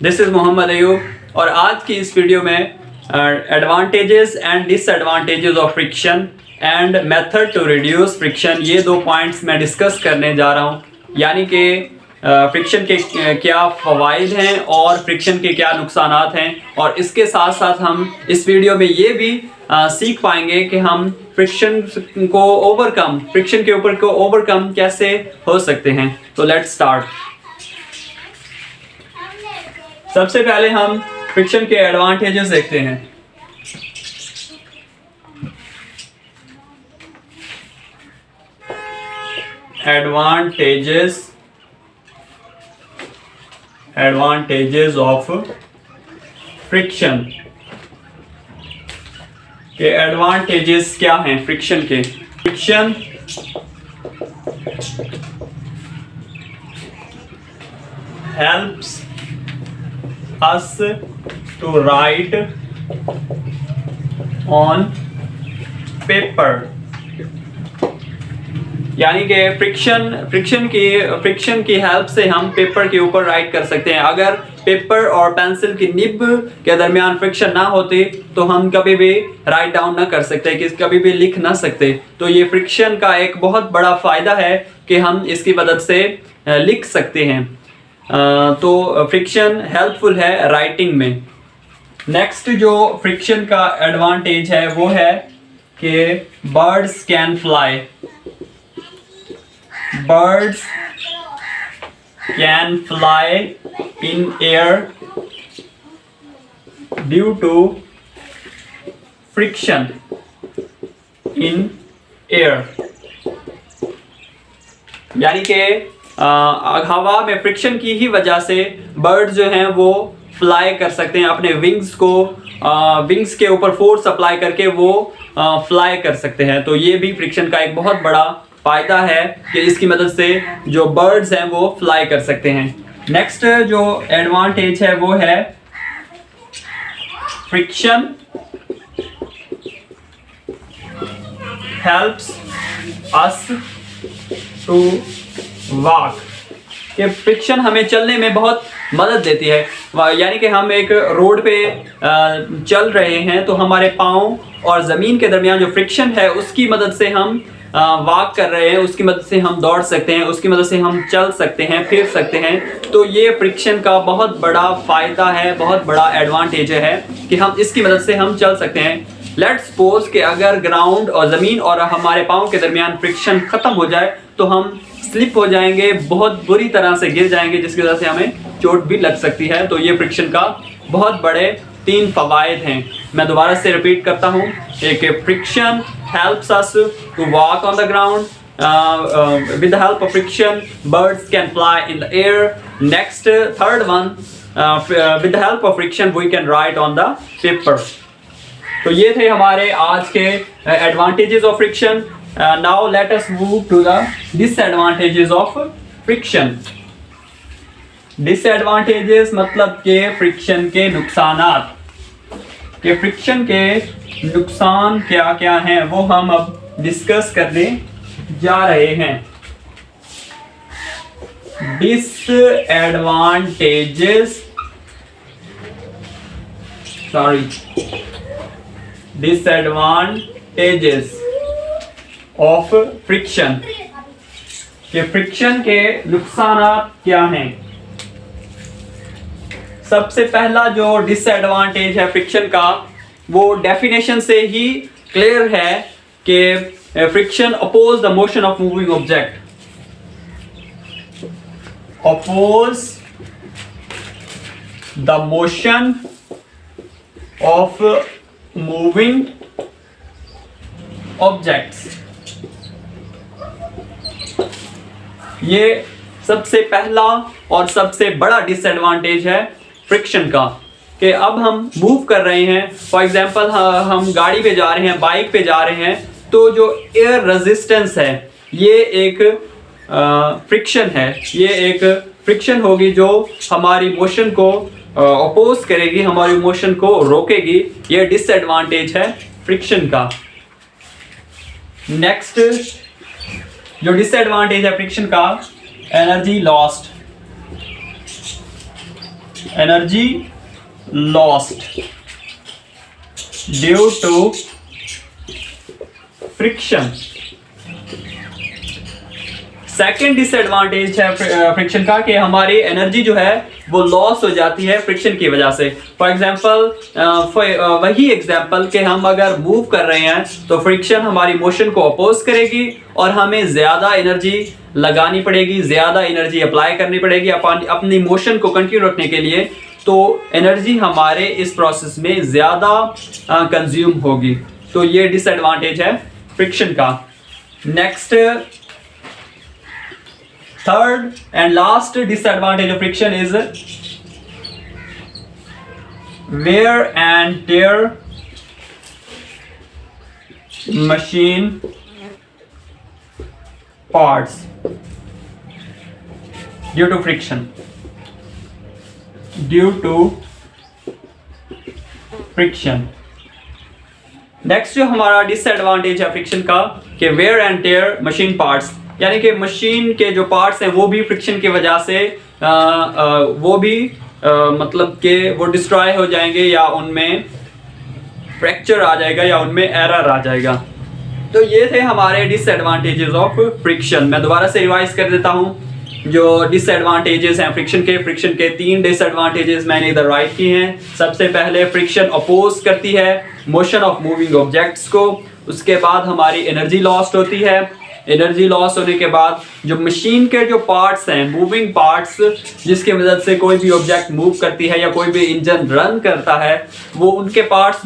This is Mohammad Ayub और आज की इस वीडियो में advantages and disadvantages of friction and method to reduce friction, ये दो पॉइंट्स मैं डिस्कस करने जा रहा हूँ। यानी कि फ्रिक्शन के क्या फ़वाइद हैं और फ्रिक्शन के क्या नुकसानात हैं, और इसके साथ साथ हम इस वीडियो में ये भी सीख पाएंगे कि हम फ्रिक्शन के ऊपर ओवरकम कैसे हो सकते हैं। तो लेट्स स्टार्ट। सबसे पहले हम फ्रिक्शन के एडवांटेजेस देखते हैं। एडवांटेजेस ऑफ फ्रिक्शन के एडवांटेजेस क्या हैं फ्रिक्शन के? Friction helps us to write on paper, यानी कि फ्रिक्शन की हेल्प से हम पेपर के ऊपर राइट कर सकते हैं। अगर पेपर और पेंसिल की निब के दरमियान फ्रिक्शन ना होती तो हम कभी भी राइट डाउन ना कर सकते, कि कभी भी लिख ना सकते। तो ये फ्रिक्शन का एक बहुत बड़ा फ़ायदा है कि हम इसकी मदद से लिख सकते हैं। तो फ्रिक्शन हेल्पफुल है राइटिंग में। नेक्स्ट जो फ्रिक्शन का एडवांटेज है वो है कि birds can fly. Birds can fly in air due to friction in air, यानी कि हवा में फ्रिक्शन की ही वजह से बर्ड जो हैं वो फ्लाई कर सकते हैं। अपने विंग्स के ऊपर फोर्स अप्लाई करके वो फ्लाई कर सकते हैं। तो ये भी फ्रिक्शन का एक बहुत बड़ा फ़ायदा है कि इसकी मदद से जो बर्ड्स हैं वो फ्लाई कर सकते हैं। नेक्स्ट जो एडवांटेज है वो है friction helps us to walk, कि फ्रिक्शन हमें चलने में बहुत मदद देती है। यानी कि हम एक रोड पे चल रहे हैं तो हमारे पाँव और ज़मीन के दरमियान जो फ्रिक्शन है उसकी मदद से हम वॉक कर रहे हैं, उसकी मदद से हम दौड़ सकते हैं, उसकी मदद से हम चल सकते हैं, फिर सकते हैं। तो ये फ्रिक्शन का बहुत बड़ा फ़ायदा है, बहुत बड़ा एडवांटेज है कि हम इसकी मदद से हम चल सकते हैं। लेट्स सपोज कि अगर ग्राउंड और ज़मीन और हमारे पाँव के दरमियान फ्रिक्शन ख़त्म हो जाए तो हम स्लिप हो जाएंगे, बहुत बुरी तरह से गिर जाएंगे, जिसकी वजह से हमें चोट भी लग सकती है। तो ये फ्रिक्शन का बहुत बड़े 3 फ़वाइद हैं। मैं दोबारा से रिपीट करता हूँ। एक, friction helps us to walk on the ground, with the help of friction birds can fly in the air. Next, third one, with the help of friction we can write on the paper. तो ये थे हमारे आज के advantages of friction. Now let us move to the disadvantages of friction. Disadvantages मतलब के friction के नुकसानात, कि फ्रिक्शन के नुकसान क्या क्या हैं वो हम अब डिस्कस करने जा रहे हैं। डिसएडवांटेजेस ऑफ फ्रिक्शन, कि फ्रिक्शन के नुकसानात क्या हैं। सबसे पहला जो डिसएडवांटेज है फ्रिक्शन का वो डेफिनेशन से ही क्लियर है कि friction oppose the motion of moving object. Oppose the motion of moving objects. ये सबसे पहला और सबसे बड़ा डिसएडवांटेज है फ्रिक्शन का, कि अब हम मूव कर रहे हैं, फॉर एग्जांपल हम गाड़ी पे जा रहे हैं, बाइक पे जा रहे हैं, तो जो एयर रेजिस्टेंस है ये एक फ्रिक्शन है, ये एक फ्रिक्शन होगी जो हमारी मोशन को अपोज करेगी, हमारी मोशन को रोकेगी। ये डिसएडवांटेज है फ्रिक्शन का। नेक्स्ट जो डिसएडवांटेज है फ्रिक्शन का, energy lost. Energy lost due to friction. Second disadvantage है फ्रिक्शन का कि हमारी एनर्जी जो है वो लॉस हो जाती है फ्रिक्शन की वजह से। फॉर एग्जांपल वही एग्जांपल कि हम अगर मूव कर रहे हैं तो फ्रिक्शन हमारी मोशन को अपोज करेगी और हमें ज़्यादा एनर्जी लगानी पड़ेगी, ज़्यादा एनर्जी अप्लाई करनी पड़ेगी अपनी मोशन को कंटिन्यू रखने के लिए। तो एनर्जी हमारे इस प्रोसेस में ज़्यादा कंज्यूम होगी। तो ये डिसएडवांटेज है फ्रिक्शन का। Next, third and last disadvantage of friction is wear and tear machine parts due to friction. Next जो हमारा डिसएडवांटेज है फ्रिक्शन का कि wear and tear machine parts, यानी कि मशीन के जो पार्ट्स हैं वो भी फ्रिक्शन की वजह से मतलब कि वो डिस्ट्रॉय हो जाएंगे या उनमें फ्रैक्चर आ जाएगा या उनमें एरर आ जाएगा। तो ये थे हमारे डिसएडवांटेजेस ऑफ फ्रिक्शन। मैं दोबारा से रिवाइज कर देता हूँ जो डिसएडवांटेजेस हैं फ्रिक्शन के 3 डिसएडवांटेजेस मैंने इधर राइट किए हैं। सबसे पहले फ्रिक्शन अपोज करती है मोशन ऑफ मूविंग ऑब्जेक्ट्स को। उसके बाद हमारी एनर्जी लॉस्ट होती है। एनर्जी लॉस होने के बाद जो मशीन के जो पार्ट्स हैं, मूविंग पार्ट्स, जिसकी मदद से कोई भी ऑब्जेक्ट मूव करती है या कोई भी इंजन रन करता है, वो उनके पार्ट्स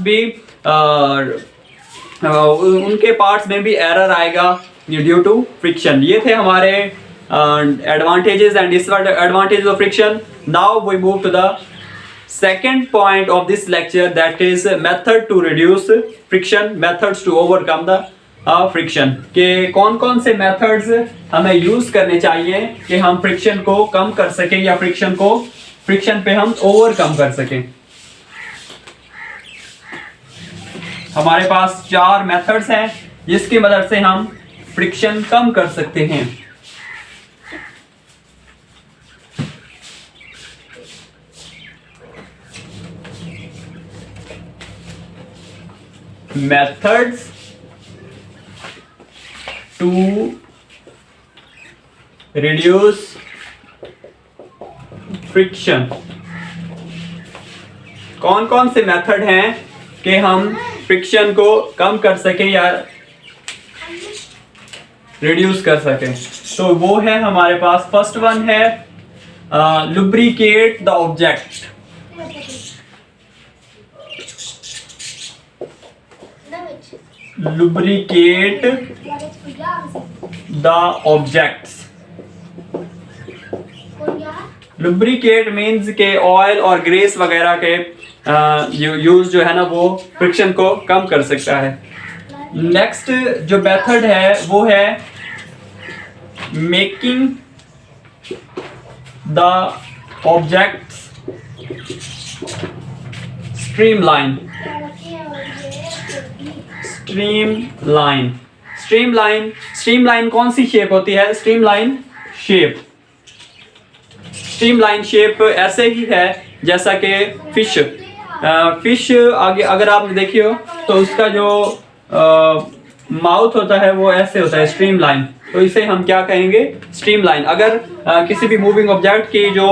में भी एरर आएगा ड्यू टू फ्रिक्शन। ये थे हमारे advantages and disadvantages of friction. Now we move to the second point of this lecture, that is method to reduce friction, methods to overcome the friction के कौन कौन से मेथड्स हमें use करने चाहिए कि हम फ्रिक्शन को कम कर सकें या फ्रिक्शन पे हम ओवरकम कर सकें। हमारे पास 4 मेथड्स हैं जिसकी मदद से हम फ्रिक्शन कम कर सकते हैं। Methods to reduce friction. कौन कौन से मेथड हैं कि हम फ्रिक्शन को कम कर सकें या रिड्यूस कर सकें? तो वो है हमारे पास, फर्स्ट वन है lubricate the object. lubricate the objects। lubricate means के ऑयल और ग्रेस वगैरह के यूज जो है ना वो फ्रिक्शन को कम कर सकता है। नेक्स्ट जो मेथड है वो है making the objects streamline. Streamline कौन सी शेप होती है? स्ट्रीमलाइन शेप ऐसे ही है जैसा कि फिश आगे अगर आपने देखी हो तो उसका जो माउथ होता है वो ऐसे होता है, स्ट्रीमलाइन। तो इसे हम क्या कहेंगे? स्ट्रीमलाइन। अगर किसी भी मूविंग ऑब्जेक्ट की जो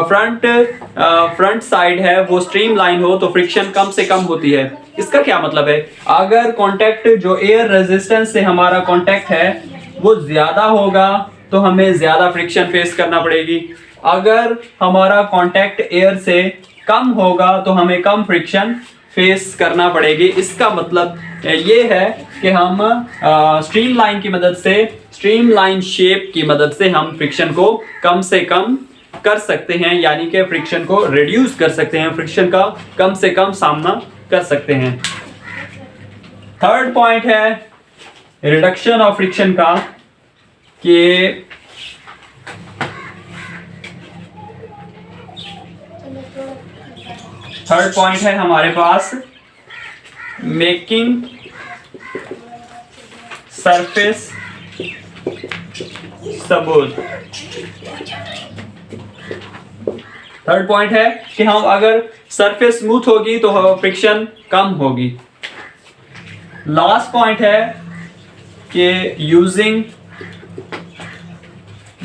फ्रंट साइड है वो स्ट्रीमलाइन हो तो फ्रिक्शन कम से कम होती है। इसका क्या मतलब है? अगर कांटेक्ट जो एयर रेजिस्टेंस से हमारा कांटेक्ट है वो ज्यादा होगा तो हमें ज्यादा फ्रिक्शन फेस करना पड़ेगी। अगर हमारा कांटेक्ट एयर से कम होगा तो हमें कम फ्रिक्शन फेस करना पड़ेगी। इसका मतलब ये है कि हम स्ट्रीमलाइन की मदद से, स्ट्रीमलाइन शेप की मदद से हम फ्रिक्शन को कम से कम कर सकते हैं, यानी कि फ्रिक्शन को रिड्यूस कर सकते हैं, फ्रिक्शन का कम से कम सामना कर सकते हैं। थर्ड पॉइंट है रिडक्शन ऑफ फ्रिक्शन का, कि थर्ड पॉइंट है हमारे पास making surface smooth. Third point है कि हम अगर सरफेस स्मूथ होगी तो फ्रिक्शन कम होगी। लास्ट पॉइंट है कि using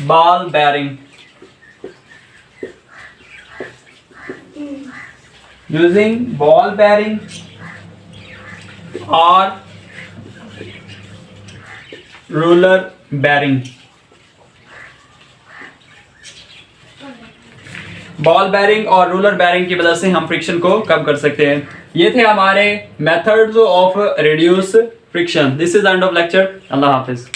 ball bearing, using ball bearing और रोलर बेयरिंग। बॉल बेयरिंग और रोलर बेयरिंग की वजह से हम फ्रिक्शन को कम कर सकते हैं। ये थे हमारे methods of reduce friction. This is end of lecture. Allah Hafiz.